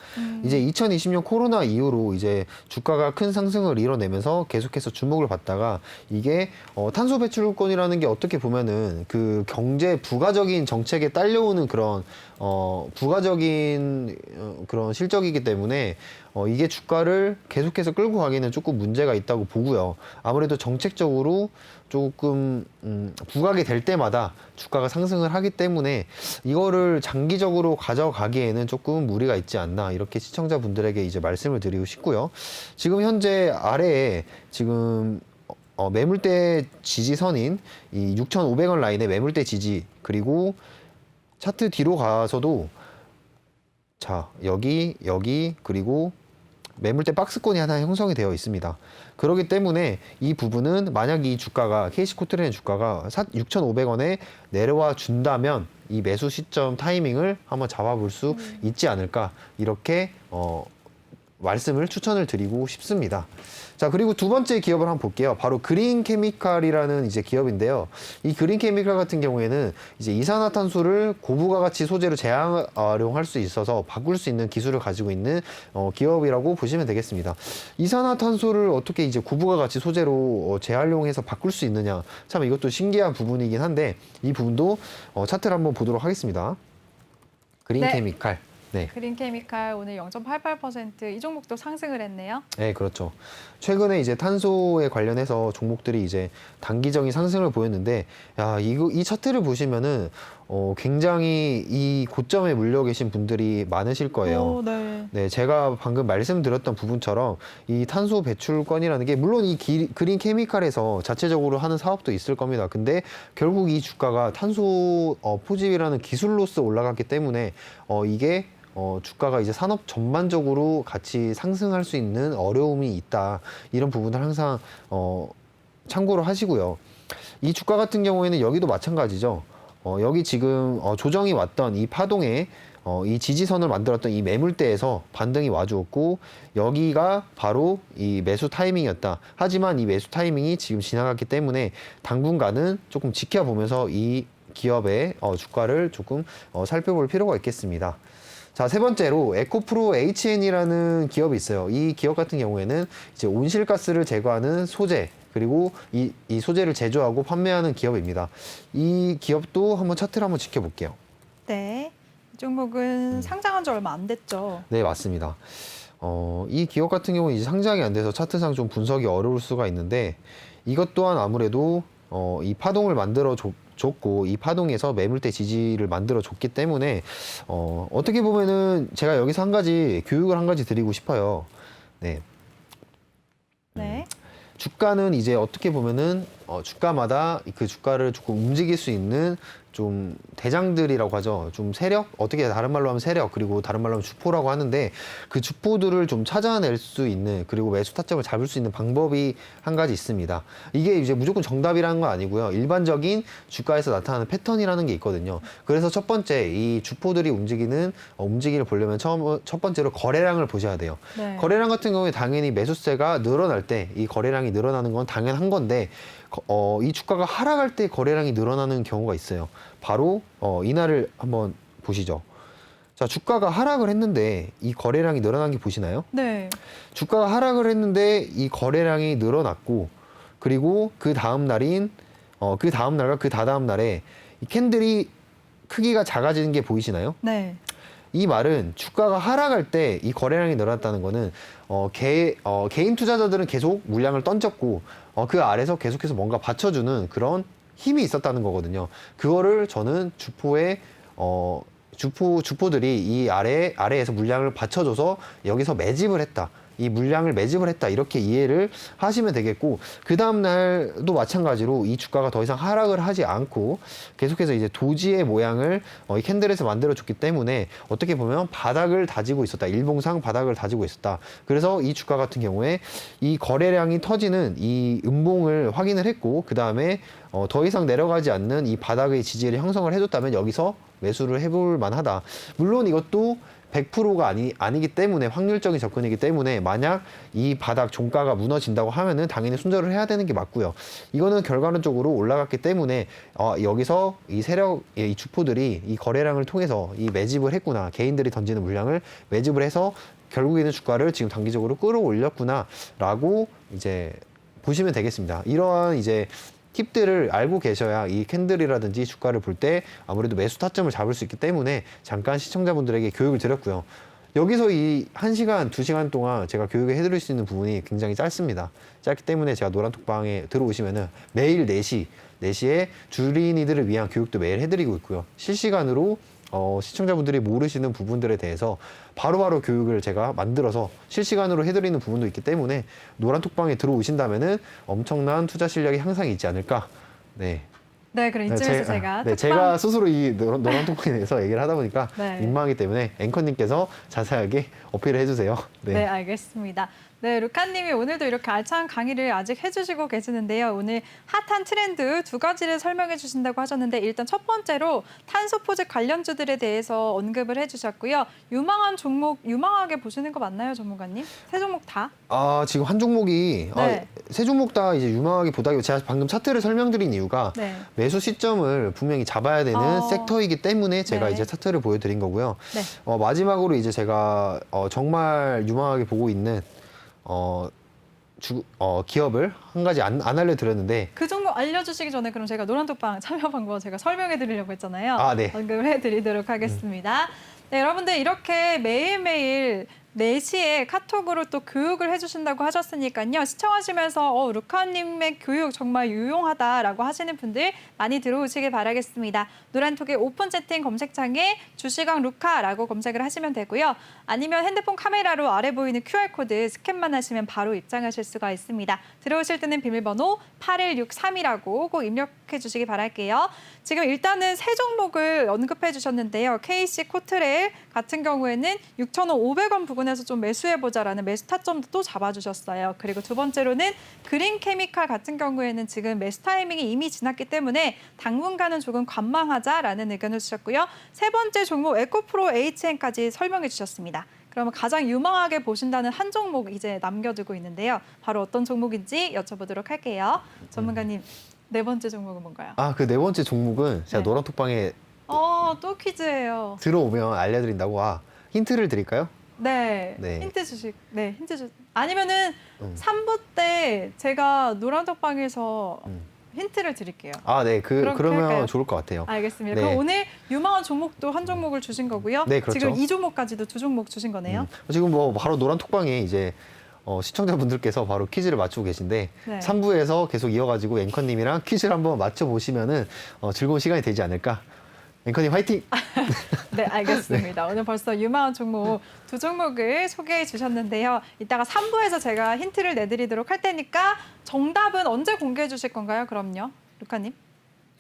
이제 2020년 코로나 이후로 이제 주가가 큰 상승을 이뤄내면서 계속해서 주목을 받다가 이게 탄소 배출권이라는 게 어떻게 보면은 그 경제 부가적인 정책에 딸려오는 그런 부가적인 그런 실적이기 때문에 이게 주가를 계속해서 끌고 가기는 조금 문제가 있다고 보고요. 아무래도 정책적으로 조금 부각이 될 때마다 주가가 상승을 하기 때문에 이거를 장기적으로 가져가기에는 조금 무리가 있지 않나, 이렇게 시청자분들에게 이제 말씀을 드리고 싶고요. 지금 현재 아래에 지금 매물대 지지선인 이 6,500원 라인의 매물대 지지, 그리고 차트 뒤로 가서도 자, 여기 그리고 매물대 박스권이 하나 형성이 되어 있습니다. 그렇기 때문에 이 부분은 만약 이 주가가 KC 코트렐 주가가 6,500원에 내려와 준다면 이 매수 시점 타이밍을 한번 잡아볼 수 있지 않을까, 이렇게 말씀을 추천을 드리고 싶습니다. 자, 그리고 두 번째 기업을 한번 볼게요. 바로 그린 케미칼이라는 이제 기업인데요. 이 그린 케미칼 같은 경우에는 이제 이산화탄소를 고부가가치 소재로 재활용할 수 있어서 바꿀 수 있는 기술을 가지고 있는 기업이라고 보시면 되겠습니다. 이산화탄소를 어떻게 이제 고부가가치 소재로 재활용해서 바꿀 수 있느냐, 참 이것도 신기한 부분이긴 한데 이 부분도 차트를 한번 보도록 하겠습니다. 그린 네. 케미칼. 네. 그린 케미칼 오늘 0.88% 이 종목도 상승을 했네요. 네, 그렇죠. 최근에 이제 탄소에 관련해서 종목들이 이제 단기적인 상승을 보였는데, 야, 이 차트를 보시면은 굉장히 이 고점에 물려 계신 분들이 많으실 거예요. 네. 네, 제가 방금 말씀드렸던 부분처럼 이 탄소 배출권이라는 게 물론 이 그린 케미칼에서 자체적으로 하는 사업도 있을 겁니다. 근데 결국 이 주가가 탄소 포집이라는 기술로서 올라갔기 때문에 이게 주가가 이제 산업 전반적으로 같이 상승할 수 있는 어려움이 있다. 이런 부분을 항상 참고를 하시고요. 이 주가 같은 경우에는 여기도 마찬가지죠. 여기 지금 조정이 왔던 이 파동에 이 지지선을 만들었던 이 매물대에서 반등이 와주었고, 여기가 바로 이 매수 타이밍이었다. 하지만 이 매수 타이밍이 지금 지나갔기 때문에 당분간은 조금 지켜보면서 이 기업의 주가를 조금 살펴볼 필요가 있겠습니다. 자, 세 번째로 에코프로 HN이라는 기업이 있어요. 이 기업 같은 경우에는 이제 온실가스를 제거하는 소재, 그리고 이 소재를 제조하고 판매하는 기업입니다. 이 기업도 한번 차트를 한번 지켜볼게요. 네. 이 종목은 상장한 지 얼마 안 됐죠. 네, 맞습니다. 이 기업 같은 경우는 이제 상장이 안 돼서 차트상 좀 분석이 어려울 수가 있는데, 이것 또한 아무래도 이 파동을 만들어 줬고, 이 파동에서 매물대 지지를 만들어 줬기 때문에 어떻게 보면은 제가 여기서 한 가지 교육을 한 가지 드리고 싶어요. 네. 네. 주가는 이제 어떻게 보면은 주가마다 그 주가를 조금 움직일 수 있는 좀 대장들이라고 하죠. 좀 세력, 어떻게 다른 말로 하면 세력, 그리고 다른 말로 하면 주포라고 하는데, 그 주포들을 좀 찾아낼 수 있는, 그리고 매수 타점을 잡을 수 있는 방법이 한 가지 있습니다. 이게 이제 무조건 정답이라는 건 아니고요. 일반적인 주가에서 나타나는 패턴이라는 게 있거든요. 그래서 첫 번째, 이 주포들이 움직임을 보려면 첫 번째로 거래량을 보셔야 돼요. 네. 거래량 같은 경우에 당연히 매수세가 늘어날 때 이 거래량이 늘어나는 건 당연한 건데, 이 주가가 하락할 때 거래량이 늘어나는 경우가 있어요. 바로 이날을 한번 보시죠. 자, 주가가 하락을 했는데 이 거래량이 늘어난 게 보시나요? 네. 주가가 하락을 했는데 이 거래량이 늘어났고, 그리고 그 다음 날인 그 다음 날과 그 다다음 날에 이 캔들이 크기가 작아지는 게 보이시나요? 네. 이 말은 주가가 하락할 때 이 거래량이 늘어났다는 거는 개인 투자자들은 계속 물량을 던졌고 그 아래서 계속해서 뭔가 받쳐주는 그런 힘이 있었다는 거거든요. 그거를 저는 주포들이 이 아래에서 물량을 받쳐줘서 여기서 매집을 했다. 이 물량을 매집을 했다. 이렇게 이해를 하시면 되겠고, 그 다음날도 마찬가지로 이 주가가 더 이상 하락을 하지 않고 계속해서 이제 도지의 모양을 이 캔들에서 만들어줬기 때문에 어떻게 보면 바닥을 다지고 있었다. 일봉상 바닥을 다지고 있었다. 그래서 이 주가 같은 경우에 이 거래량이 터지는 이 음봉을 확인을 했고, 그 다음에 더 이상 내려가지 않는 이 바닥의 지지를 형성을 해줬다면 여기서 매수를 해볼 만하다. 물론 이것도 100%가 아니기 때문에, 확률적인 접근이기 때문에 만약 이 바닥 종가가 무너진다고 하면은 당연히 손절을 해야 되는 게 맞고요. 이거는 결과론적으로 올라갔기 때문에 여기서 이 이 주포들이 이 거래량을 통해서 이 매집을 했구나, 개인들이 던지는 물량을 매집을 해서 결국에는 주가를 지금 단기적으로 끌어올렸구나라고 이제 보시면 되겠습니다. 이러한 이제 팁들을 알고 계셔야 이 캔들이라든지 주가를 볼 때 아무래도 매수 타점을 잡을 수 있기 때문에 잠깐 시청자분들에게 교육을 드렸고요. 여기서 이 1시간, 2시간 동안 제가 교육을 해드릴 수 있는 부분이 굉장히 짧습니다. 짧기 때문에 제가 노란톡방에 들어오시면은 매일 4시에 주린이들을 위한 교육도 매일 해드리고 있고요. 실시간으로 시청자분들이 모르시는 부분들에 대해서 바로바로 교육을 제가 만들어서 실시간으로 해드리는 부분도 있기 때문에 노란톡방에 들어오신다면은 엄청난 투자 실력이 향상이 있지 않을까. 네. 네, 그럼 이쯤에서 제가 제가 스스로 이 노란톡방에 대해서 얘기를 하다 보니까 네. 민망하기 때문에 앵커님께서 자세하게 어필을 해주세요. 네, 알겠습니다. 네, 루카님이 오늘도 이렇게 알찬 강의를 아직 해주시고 계시는데요. 오늘 핫한 트렌드 2가지를 설명해 주신다고 하셨는데, 일단 첫 번째로 탄소 포집 관련주들에 대해서 언급을 해주셨고요. 유망한 종목, 유망하게 보시는 거 맞나요, 전문가님? 세 종목 다? 지금 한 종목이 네. 세 종목 다 이제 유망하게 보다기, 제가 방금 차트를 설명드린 이유가 네. 매수 시점을 분명히 잡아야 되는 섹터이기 때문에 제가 네. 이제 차트를 보여드린 거고요. 네. 마지막으로 이제 제가 정말 유망하게 보고 있는 기업을 한 가지 안 알려드렸는데, 그 종목 알려주시기 전에 그럼 제가 노란톡방 참여 방법 제가 설명해 드리려고 했잖아요. 네. 언급을 해드리도록 하겠습니다. 네, 여러분들 이렇게 매일매일 4시에 카톡으로 또 교육을 해주신다고 하셨으니까요. 시청하시면서 루카님의 교육 정말 유용하다라고 하시는 분들 많이 들어오시길 바라겠습니다. 노란톡의 오픈 채팅 검색창에 주시강 루카라고 검색을 하시면 되고요. 아니면 핸드폰 카메라로 아래 보이는 QR코드 스캔만 하시면 바로 입장하실 수가 있습니다. 들어오실 때는 비밀번호 8163이라고 꼭 입력해 주시기 바랄게요. 지금 일단은 세 종목을 언급해 주셨는데요. KC 코트레일 같은 경우에는 6,500원 부근에서 좀 매수해보자라는 매수 타점도 또 잡아주셨어요. 그리고 두 번째로는 그린 케미칼 같은 경우에는 지금 매수 타이밍이 이미 지났기 때문에 당분간은 조금 관망하자라는 의견을 주셨고요. 세 번째 종목 에코프로 HN까지 설명해 주셨습니다. 그러면 가장 유망하게 보신다는 한 종목 이제 남겨두고 있는데요. 바로 어떤 종목인지 여쭤보도록 할게요. 전문가님, 네 번째 종목은 뭔가요? 그 네 번째 종목은 제가 네. 노란톡방에 또 퀴즈예요. 들어오면 알려드린다고. 힌트를 드릴까요? 네. 네. 힌트 아니면은 3부 때 제가 노란톡방에서 힌트를 드릴게요. 네. 그렇게 그러면 할까요? 좋을 것 같아요. 알겠습니다. 네. 그럼 오늘 유망한 종목도 한 종목을 주신 거고요. 네, 그렇죠. 지금 2종목까지도 2종목 주신 거네요. 지금 바로 노란톡방에 이제 시청자분들께서 바로 퀴즈를 맞추고 계신데, 네. 3부에서 계속 이어가지고 앵커님이랑 퀴즈를 한번 맞춰보시면은 즐거운 시간이 되지 않을까. 앵커님 화이팅! 네, 알겠습니다. 오늘 벌써 유망한 종목 2종목을 소개해 주셨는데요. 이따가 3부에서 제가 힌트를 내드리도록 할 테니까 정답은 언제 공개해 주실 건가요? 그럼요, 루카님.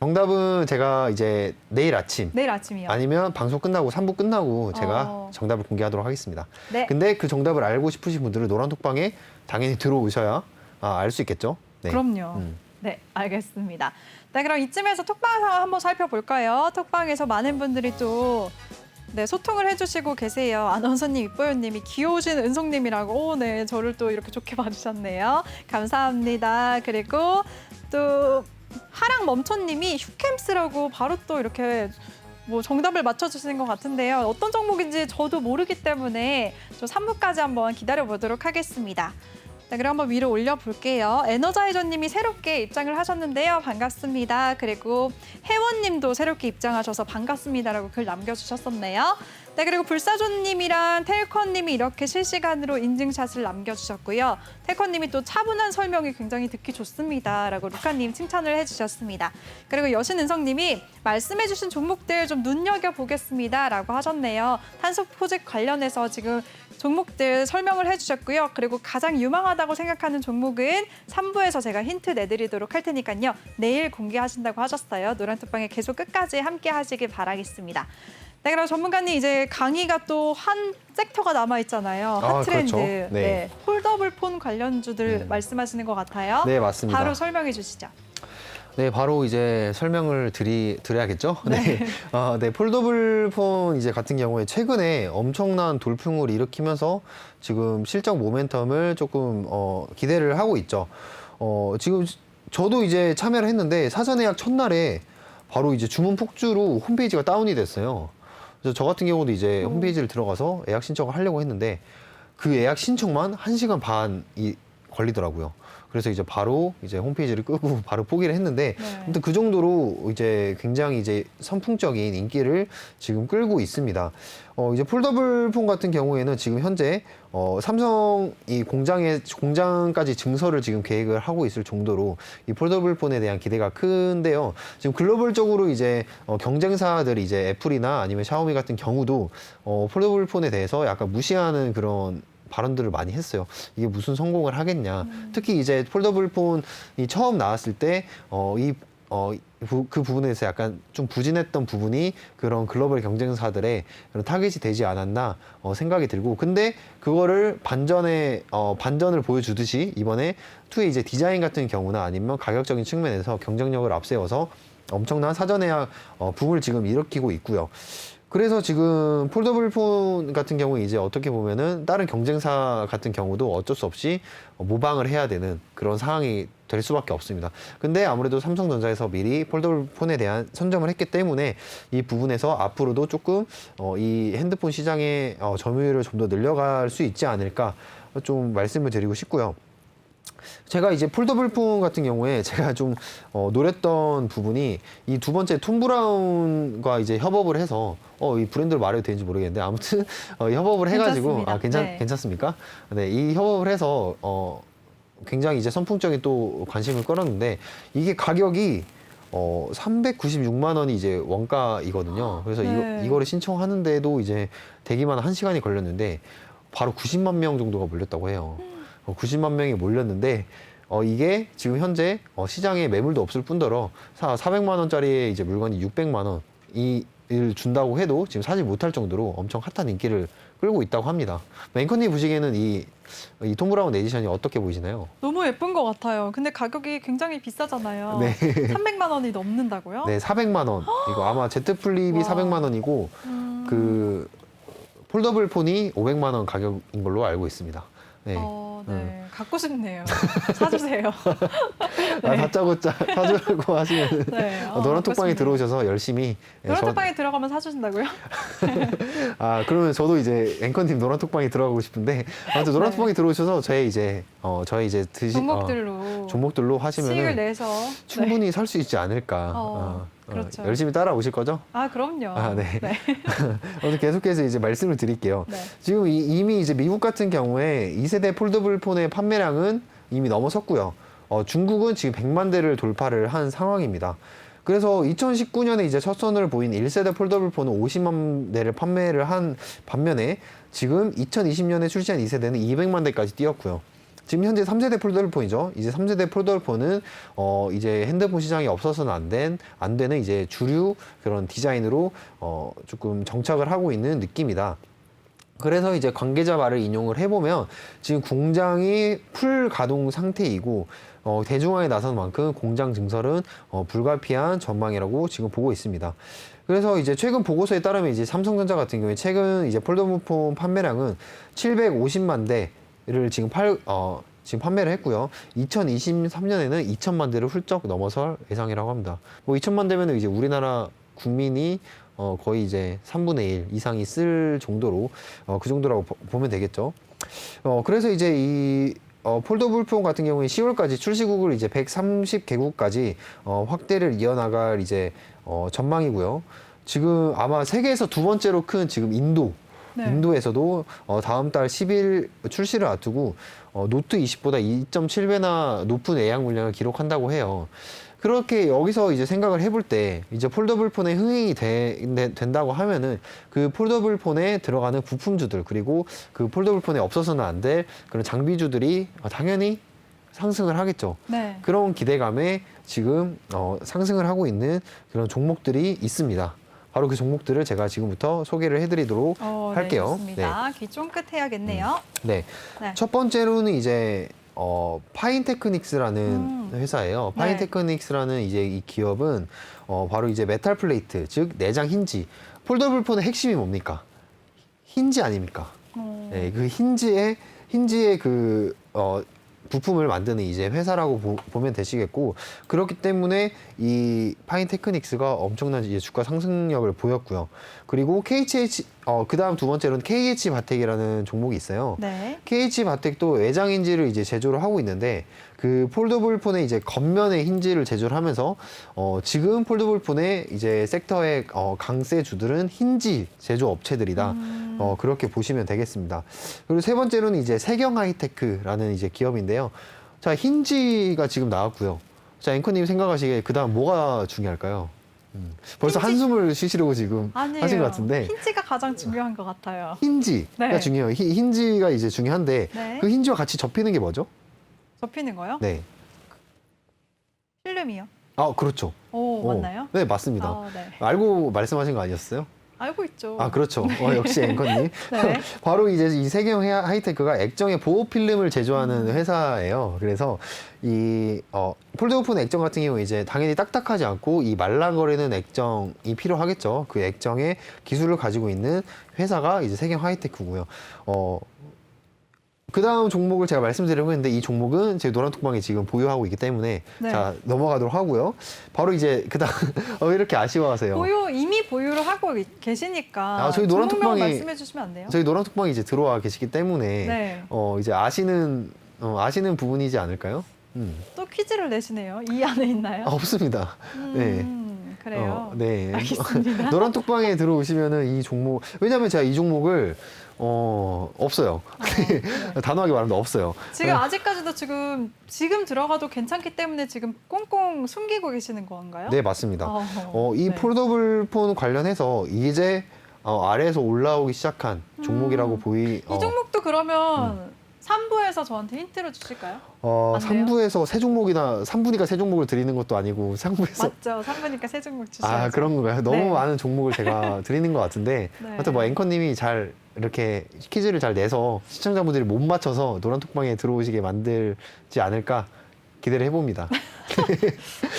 정답은 제가 이제 내일 아침 내일 아침이요. 아니면 방송 끝나고 3부 끝나고 제가 정답을 공개하도록 하겠습니다. 네. 근데 그 정답을 알고 싶으신 분들은 노란톡방에 당연히 들어오셔야 알 수 있겠죠. 네. 그럼요. 네, 알겠습니다. 네, 그럼 이쯤에서 톡방 상황 한번 살펴볼까요? 톡방에서 많은 분들이 또 소통을 해주시고 계세요. 아나운서님, 이뽀연님이 귀여우신 은송님이라고 네, 저를 또 이렇게 좋게 봐주셨네요. 감사합니다. 그리고 또 하랑 멈춰님이 휴캠스라고 바로 또 이렇게 정답을 맞춰주시는 것 같은데요. 어떤 종목인지 저도 모르기 때문에 저 3부까지 한번 기다려보도록 하겠습니다. 네, 그럼 한번 위로 올려볼게요. 에너자이저님이 새롭게 입장을 하셨는데요. 반갑습니다. 그리고 혜원님도 새롭게 입장하셔서 반갑습니다라고 글 남겨주셨었네요. 네, 그리고 불사조님이랑 텔커님이 이렇게 실시간으로 인증샷을 남겨주셨고요. 텔커님이 또 차분한 설명이 굉장히 듣기 좋습니다라고 루카님 칭찬을 해주셨습니다. 그리고 여신은성님이 말씀해주신 종목들 좀 눈여겨보겠습니다라고 하셨네요. 탄소 포집 관련해서 지금 종목들 설명을 해주셨고요. 그리고 가장 유망하다고 생각하는 종목은 3부에서 제가 힌트 내드리도록 할 테니까요. 내일 공개하신다고 하셨어요. 노란톡방에 계속 끝까지 함께 하시길 바라겠습니다. 네, 그럼 전문가님 이제 강의가 또 한 섹터가 남아 있잖아요. 핫트렌드. 그렇죠. 네. 네, 폴더블 폰 관련주들 말씀하시는 것 같아요. 네, 맞습니다. 바로 설명해 주시죠. 네, 바로 이제 설명을 드려야겠죠? 네. 네, 폴더블 폰 이제 같은 경우에 최근에 엄청난 돌풍을 일으키면서 지금 실적 모멘텀을 조금 기대를 하고 있죠. 지금 저도 이제 참여를 했는데 사전 예약 첫날에 바로 이제 주문 폭주로 홈페이지가 다운이 됐어요. 그래서 저 같은 경우도 이제 홈페이지를 들어가서 예약 신청을 하려고 했는데 그 예약 신청만 1시간 반이 걸리더라고요. 그래서 이제 바로 이제 홈페이지를 끄고 바로 포기를 했는데, 네. 아무튼 그 정도로 이제 굉장히 이제 선풍적인 인기를 지금 끌고 있습니다. 이제 폴더블 폰 같은 경우에는 지금 현재 삼성 이 공장까지 증설을 지금 계획을 하고 있을 정도로 이 폴더블 폰에 대한 기대가 큰데요. 지금 글로벌적으로 이제 경쟁사들이 이제 애플이나 아니면 샤오미 같은 경우도 폴더블 폰에 대해서 약간 무시하는 그런 발언들을 많이 했어요. 이게 무슨 성공을 하겠냐. 특히 이제 폴더블 폰이 처음 나왔을 때 그 부분에서 약간 좀 부진했던 부분이 그런 글로벌 경쟁사들의 그런 타겟이 되지 않았나 생각이 들고, 근데 그거를 반전을 보여주듯이 이번에 2의 이제 디자인 같은 경우나 아니면 가격적인 측면에서 경쟁력을 앞세워서 엄청난 사전 예약 붐을 지금 일으키고 있고요. 그래서 지금 폴더블 폰 같은 경우에 이제 어떻게 보면은 다른 경쟁사 같은 경우도 어쩔 수 없이 모방을 해야 되는 그런 상황이 될 수밖에 없습니다. 근데 아무래도 삼성전자에서 미리 폴더블 폰에 대한 선점을 했기 때문에 이 부분에서 앞으로도 조금 이 핸드폰 시장의 점유율을 좀 더 늘려갈 수 있지 않을까 좀 말씀을 드리고 싶고요. 제가 이제 폴더블 폰 같은 경우에 제가 좀 노렸던 부분이 이 두 번째 톰 브라운과 이제 협업을 해서 이 브랜드를 말해도 되는지 모르겠는데 아무튼 협업을 해가지고 괜찮습니다. 괜찮습니까? 네, 이 협업을 해서 굉장히 이제 선풍적인 또 관심을 끌었는데 이게 가격이 396만 원이 이제 원가이거든요. 그래서 네. 이거를 신청하는데도 이제 대기만 1시간이 걸렸는데 바로 90만 명 정도가 몰렸다고 해요. 90만 명이 몰렸는데 이게 지금 현재 시장에 매물도 없을 뿐더러 400만 원짜리 이제 물건이 600만 원을 준다고 해도 지금 사지 못할 정도로 엄청 핫한 인기를 끌고 있다고 합니다. 앵커님 보시기에는 이 톰 브라운 에디션이 어떻게 보이시나요? 너무 예쁜 것 같아요. 근데 가격이 굉장히 비싸잖아요. 네. 300만 원이 넘는다고요? 네, 400만 원. 이거 아마 Z 플립이 와. 400만 원이고 그 폴더블 폰이 500만 원 가격인 걸로 알고 있습니다. 네. 네. 갖고 싶네요. 사주세요. 다짜고짜 사주려고 하시면 네. 노란 톡방에 싶네요. 들어오셔서 열심히 노란 톡방에 들어가면 사주신다고요? 그러면 저도 이제 앵커님 노란 톡방에 들어가고 싶은데 아무튼 노란 네. 톡방에 들어오셔서 저희 이제 종목들로 수익을 하시면 내서 충분히 살 수 있지 않을까. 그렇죠. 열심히 따라오실 거죠? 그럼요. 네. 아무튼 계속해서 이제 말씀을 드릴게요. 네. 지금 이미 이제 미국 같은 경우에 2세대 폴더블 폰의 판매량은 이미 넘어섰고요. 중국은 지금 100만 대를 돌파를 한 상황입니다. 그래서 2019년에 이제 첫 선을 보인 1세대 폴더블 폰은 50만 대를 판매를 한 반면에 지금 2020년에 출시한 2세대는 200만 대까지 뛰었고요. 지금 현재 3세대 폴더블 폰이죠. 이제 3세대 폴더블 폰은 이제 핸드폰 시장에 없어서는 안 되는 이제 주류 그런 디자인으로 조금 정착을 하고 있는 느낌이다. 그래서 이제 관계자 말을 인용을 해보면 지금 공장이 풀 가동 상태이고 대중화에 나선 만큼 공장 증설은 불가피한 전망이라고 지금 보고 있습니다. 그래서 이제 최근 보고서에 따르면 이제 삼성전자 같은 경우에 최근 이제 폴더블 폰 판매량은 750만 대를 지금 판매를 했고요. 2023년에는 2천만 대를 훌쩍 넘어설 예상이라고 합니다. 뭐 2천만 대면은 이제 우리나라 국민이 거의 이제 3분의 1 이상이 쓸 정도로 그 정도라고 보면 되겠죠. 그래서 이제 이 폴더블 폰 같은 경우에 10월까지 출시국을 이제 130개국까지 확대를 이어나갈 이제 전망이고요. 지금 아마 세계에서 두 번째로 큰 지금 네. 인도에서도 다음 달 10일 출시를 앞두고 노트 20보다 2.7배나 높은 예약 물량을 기록한다고 해요. 그렇게 여기서 이제 생각을 해볼 때 이제 폴더블 폰에 흥행이 된다고 하면은 그 폴더블 폰에 들어가는 부품주들 그리고 그 폴더블 폰에 없어서는 안 될 그런 장비주들이 당연히 상승을 하겠죠. 네. 그런 기대감에 지금 상승을 하고 있는 그런 종목들이 있습니다. 바로 그 종목들을 제가 지금부터 소개를 해드리도록 할게요. 네, 좋습니다. 귀 쫑긋 해야겠네요. 네. 네. 첫 번째로는 이제 파인테크닉스라는 회사예요. 네. 파인테크닉스라는 이제 이 기업은 바로 이제 메탈 플레이트, 즉 내장 힌지. 폴더블 폰의 핵심이 뭡니까? 힌지 아닙니까? 네, 그 힌지의 그 부품을 만드는 이제 회사라고 보면 되시겠고, 그렇기 때문에 이 파인테크닉스가 엄청난 이제 주가 상승력을 보였고요. 그리고 그 다음 두 번째로는 KH 바텍이라는 종목이 있어요. 네. KH 바텍도 외장 힌지를 이제 제조를 하고 있는데, 그 폴더블 폰의 이제 겉면의 힌지를 제조를 하면서 지금 폴더블 폰의 이제 섹터의 강세주들은 힌지 제조 업체들이다. 그렇게 보시면 되겠습니다. 그리고 세 번째로는 이제 세경 하이테크라는 이제 기업인데요. 자, 힌지가 지금 나왔고요. 자, 앵커님 생각하시기에 그 다음 뭐가 중요할까요? 벌써 힌지? 한숨을 쉬시려고 지금 아니에요. 하신 것 같은데. 힌지가 가장 중요한 것 같아요. 힌지가 네. 중요해요. 힌지가 이제 중요한데 네. 그 힌지와 같이 접히는 게 뭐죠? 접히는 거요? 네. 필름이요. 아, 그렇죠. 오, 맞나요? 네, 맞습니다. 네. 알고 말씀하신 거 아니었어요? 알고 있죠. 아, 그렇죠. 역시 앵커님. 네. 바로 이제 이 세경 하이테크가 액정의 보호 필름을 제조하는 회사예요. 그래서 이 폴더블 액정 같은 경우 이제 당연히 딱딱하지 않고 이 말랑거리는 액정이 필요하겠죠. 그 액정의 기술을 가지고 있는 회사가 이제 세경 하이테크고요. 그 다음 종목을 제가 말씀드리려고 했는데 이 종목은 제 노란톡방에 지금 보유하고 있기 때문에 네. 자, 넘어가도록 하고요. 바로 이제 그 다음 왜 이렇게 아쉬워하세요? 이미 보유를 하고 계시니까 저희 종목명 노란톡방에 말씀해 주시면 안 돼요? 저희 노란톡방에 이제 들어와 계시기 때문에 네. 이제 아시는 부분이지 않을까요? 또 퀴즈를 내시네요. 이 안에 있나요? 없습니다. 네. 그래요. 네. 알겠습니다. 노란톡방에 들어오시면은 이 종목, 왜냐면 제가 이 종목을 없어요. 네. 단호하게 말하면 없어요. 지금 아직까지도 지금 들어가도 괜찮기 때문에 지금 꽁꽁 숨기고 계시는 건가요? 네, 맞습니다. 이 네. 폴더블 폰 관련해서 이제 아래에서 올라오기 시작한 종목이라고 이 종목도 그러면 3부에서 저한테 힌트를 주실까요? 안 돼요? 3부에서 3분이니까 세 종목을 드리는 것도 아니고 3부에서 맞죠. 3부니까 세 종목 주셔야죠. 그런 건가요? 너무 네. 많은 종목을 제가 드리는 것 같은데 네. 하여튼 뭐 앵커님이 잘 이렇게 퀴즈를 잘 내서 시청자분들이 못 맞춰서 노란톡방에 들어오시게 만들지 않을까 기대를 해봅니다.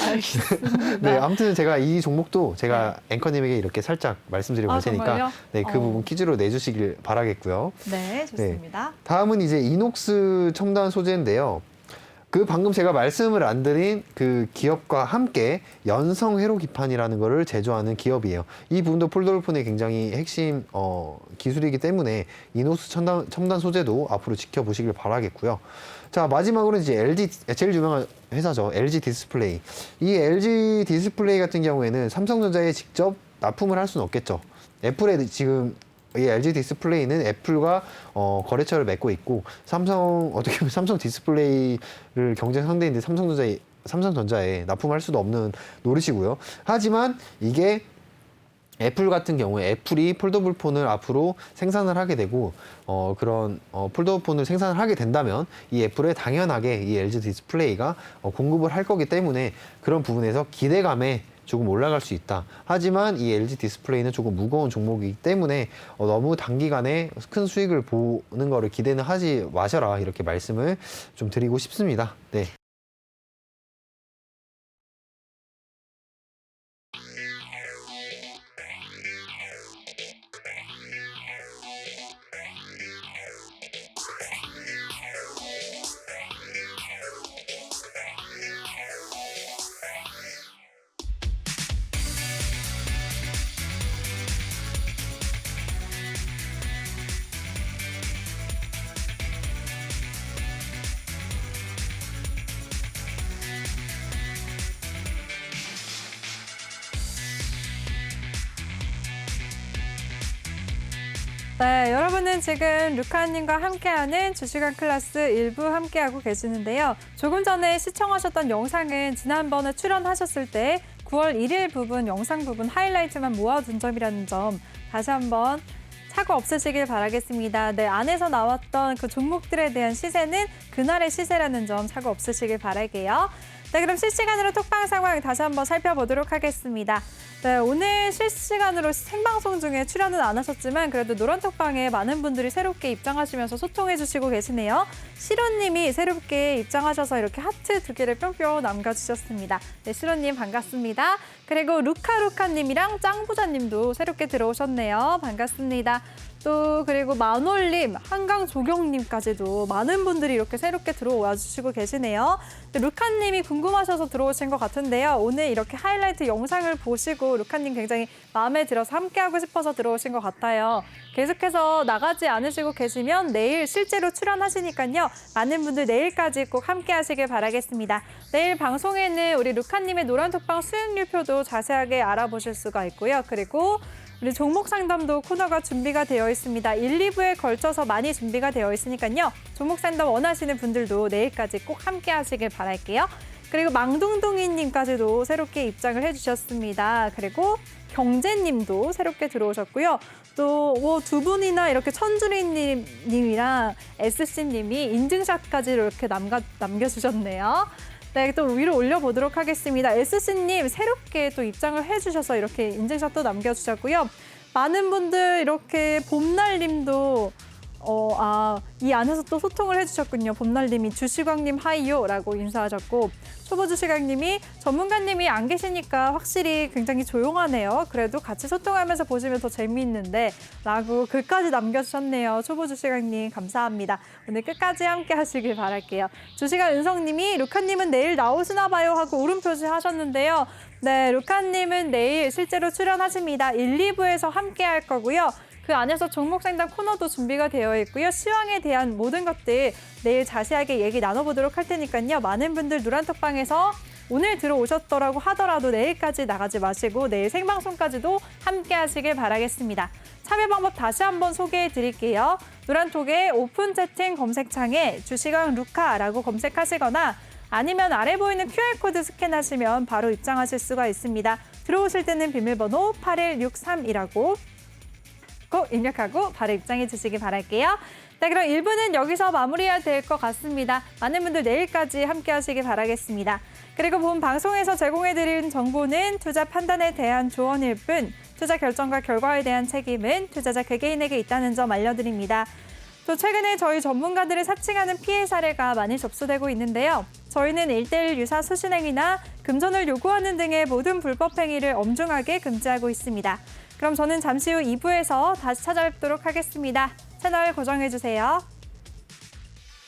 알겠습니다. 네, 아무튼 제가 이 종목도 제가 앵커님에게 이렇게 살짝 말씀드리고 갈 테니까 정말요? 네, 그 부분 퀴즈로 내주시길 바라겠고요. 네, 좋습니다. 다음은 이제 이녹스 첨단 소재인데요. 그 방금 제가 말씀을 안 드린 그 기업과 함께 연성 회로 기판이라는 거를 제조하는 기업이에요. 이 부분도 폴더블폰의 굉장히 핵심 기술이기 때문에 이녹스 첨단 소재도 앞으로 지켜보시길 바라겠고요. 자, 마지막으로 이제 LG 제일 유명한 회사죠. LG 디스플레이. 이 LG 디스플레이 같은 경우에는 삼성전자에 직접 납품을 할 수는 없겠죠. 애플에 지금 이 LG 디스플레이는 애플과 거래처를 맺고 있고 어떻게 보면 삼성 디스플레이를 경쟁 상대인데 삼성전자에 납품할 수도 없는 노릇이고요. 하지만 이게 애플 같은 경우에 애플이 폴더블 폰을 앞으로 생산을 하게 되고 그런 폴더블 폰을 생산을 하게 된다면 이 애플에 당연하게 이 LG 디스플레이가 공급을 할 거기 때문에 그런 부분에서 기대감에 조금 올라갈 수 있다. 하지만 이 LG 디스플레이는 조금 무거운 종목이기 때문에 너무 단기간에 큰 수익을 보는 거를 기대는 하지 마셔라. 이렇게 말씀을 좀 드리고 싶습니다. 네. 네, 여러분은 지금 루카님과 함께하는 주식왕 클래스 일부 함께하고 계시는데요. 조금 전에 시청하셨던 영상은 지난번에 출연하셨을 때 9월 1일 부분, 영상 부분 하이라이트만 모아둔 점이라는 점 다시 한번 사고 없으시길 바라겠습니다. 네, 안에서 나왔던 그 종목들에 대한 시세는 그날의 시세라는 점 사고 없으시길 바랄게요. 네, 그럼 실시간으로 톡방 상황 다시 한번 살펴보도록 하겠습니다. 네, 오늘 실시간으로 생방송 중에 출연은 안 하셨지만 그래도 노란톡방에 많은 분들이 새롭게 입장하시면서 소통해 주시고 계시네요. 시로님이 새롭게 입장하셔서 이렇게 하트 2개를 뿅뿅 남겨주셨습니다. 네, 시로님 반갑습니다. 그리고 루카님이랑 짱부자님도 새롭게 들어오셨네요. 반갑습니다. 또 그리고 만올님, 한강조경님까지도 많은 분들이 이렇게 새롭게 들어와 주시고 계시네요. 루카님이 궁금하셔서 들어오신 것 같은데요. 오늘 이렇게 하이라이트 영상을 보시고 루카님 굉장히 마음에 들어서 함께하고 싶어서 들어오신 것 같아요. 계속해서 나가지 않으시고 계시면 내일 실제로 출연하시니까요. 많은 분들 내일까지 꼭 함께하시길 바라겠습니다. 내일 방송에는 우리 루카님의 노란톡방 수익률표도 자세하게 알아보실 수가 있고요. 그리고 우리 종목 상담도 코너가 준비가 되어 있습니다. 1, 2부에 걸쳐서 많이 준비가 되어 있으니까요. 종목 상담 원하시는 분들도 내일까지 꼭 함께 하시길 바랄게요. 그리고 망둥둥이님까지도 새롭게 입장을 해주셨습니다. 그리고 경제님도 새롭게 들어오셨고요. 또 두 분이나 이렇게 천주리님이랑 SC님이 인증샷까지 이렇게 남겨주셨네요. 네, 또 위로 올려보도록 하겠습니다. SC님 새롭게 또 입장을 해주셔서 이렇게 인증샷도 남겨주셨고요. 많은 분들 이렇게 봄날님도 이 안에서 또 소통을 해주셨군요. 봄날님이 주식왕님 하이요라고 인사하셨고 초보주식왕님이 전문가님이 안 계시니까 확실히 굉장히 조용하네요. 그래도 같이 소통하면서 보시면 더 재미있는데 라고 글까지 남겨주셨네요. 초보주식왕님 감사합니다. 오늘 끝까지 함께 하시길 바랄게요. 주식왕 은성님이 루카님은 내일 나오시나 봐요 하고 울음 표시 하셨는데요. 네, 루카님은 내일 실제로 출연하십니다. 1, 2부에서 함께 할 거고요. 그 안에서 종목 상담 코너도 준비가 되어 있고요. 시황에 대한 모든 것들 내일 자세하게 얘기 나눠보도록 할 테니까요. 많은 분들 노란톡방에서 오늘 들어오셨더라고 하더라도 내일까지 나가지 마시고 내일 생방송까지도 함께 하시길 바라겠습니다. 참여 방법 다시 한번 소개해 드릴게요. 노란톡의 오픈 채팅 검색창에 주식왕 루카라고 검색하시거나 아니면 아래 보이는 QR코드 스캔하시면 바로 입장하실 수가 있습니다. 들어오실 때는 비밀번호 8163이라고 꼭 입력하고 바로 입장해 주시기 바랄게요. 네, 그럼 1부는 여기서 마무리해야 될 것 같습니다. 많은 분들 내일까지 함께 하시기 바라겠습니다. 그리고 본 방송에서 제공해드린 정보는 투자 판단에 대한 조언일 뿐 투자 결정과 결과에 대한 책임은 투자자 개개인에게 있다는 점 알려드립니다. 또 최근에 저희 전문가들을 사칭하는 피해 사례가 많이 접수되고 있는데요. 저희는 1:1 유사 수신행위나 금전을 요구하는 등의 모든 불법 행위를 엄중하게 금지하고 있습니다. 그럼 저는 잠시 후 2부에서 다시 찾아뵙도록 하겠습니다. 채널 고정해주세요.